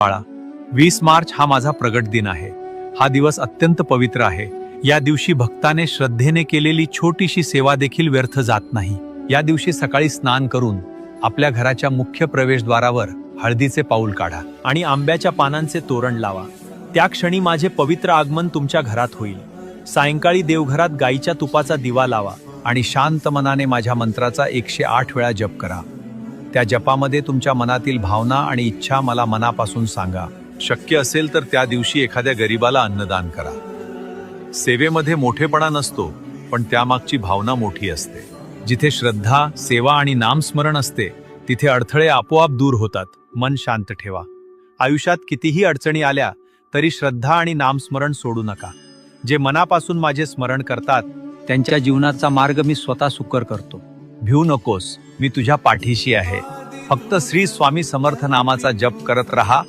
पाळा. 20 मार्च हा माझा प्रगट दिन आहे. हा दिवस अत्यंत पवित्र आहे. या दिवशी भक्ताने श्रद्धेने केलेली छोटीशी सेवा देखील व्यर्थ जात नाही. या दिवशी सकाळी स्नान करून आपल्या घराच्या मुख्य प्रवेशद्वारावर हळदीचे पाऊल काढा आणि आंब्याच्या पानांचे तोरण लावा. त्या क्षणी माझे पवित्र आगमन तुमच्या घरात होईल. सायंकाळी देवघरात गाईच्या तुपाचा दिवा लावा आणि शांत मनाने माझ्या मंत्राचा 108 वेळा जप करा. त्या जपामध्ये तुमच्या मनातील भावना आणि इच्छा मला मनापासून सांगा. शक्य असेल तर त्या दिवशी एखाद्या गरीबाला अन्नदान करा. सेवेमध्ये मोठेपणा नसतो, पण त्यामागची भावना मोठी असते. जिथे श्रद्धा, सेवा आणि नामस्मरण असते, तिथे अडथळे आपोआप दूर होतात. मन शांत ठेवा. आयुष्यात कितीही अडचणी आल्या तरी श्रद्धा आणि नामस्मरण सोडू नका. जे मनापासून माझे स्मरण करतात त्यांच्या जीवनाचा मार्ग मी स्वतः सुकर करतो. भिऊ नकोस, मी तुझ्या पाठीशी आहे. फक्त श्री स्वामी समर्थ नामाचा जप करत रहा.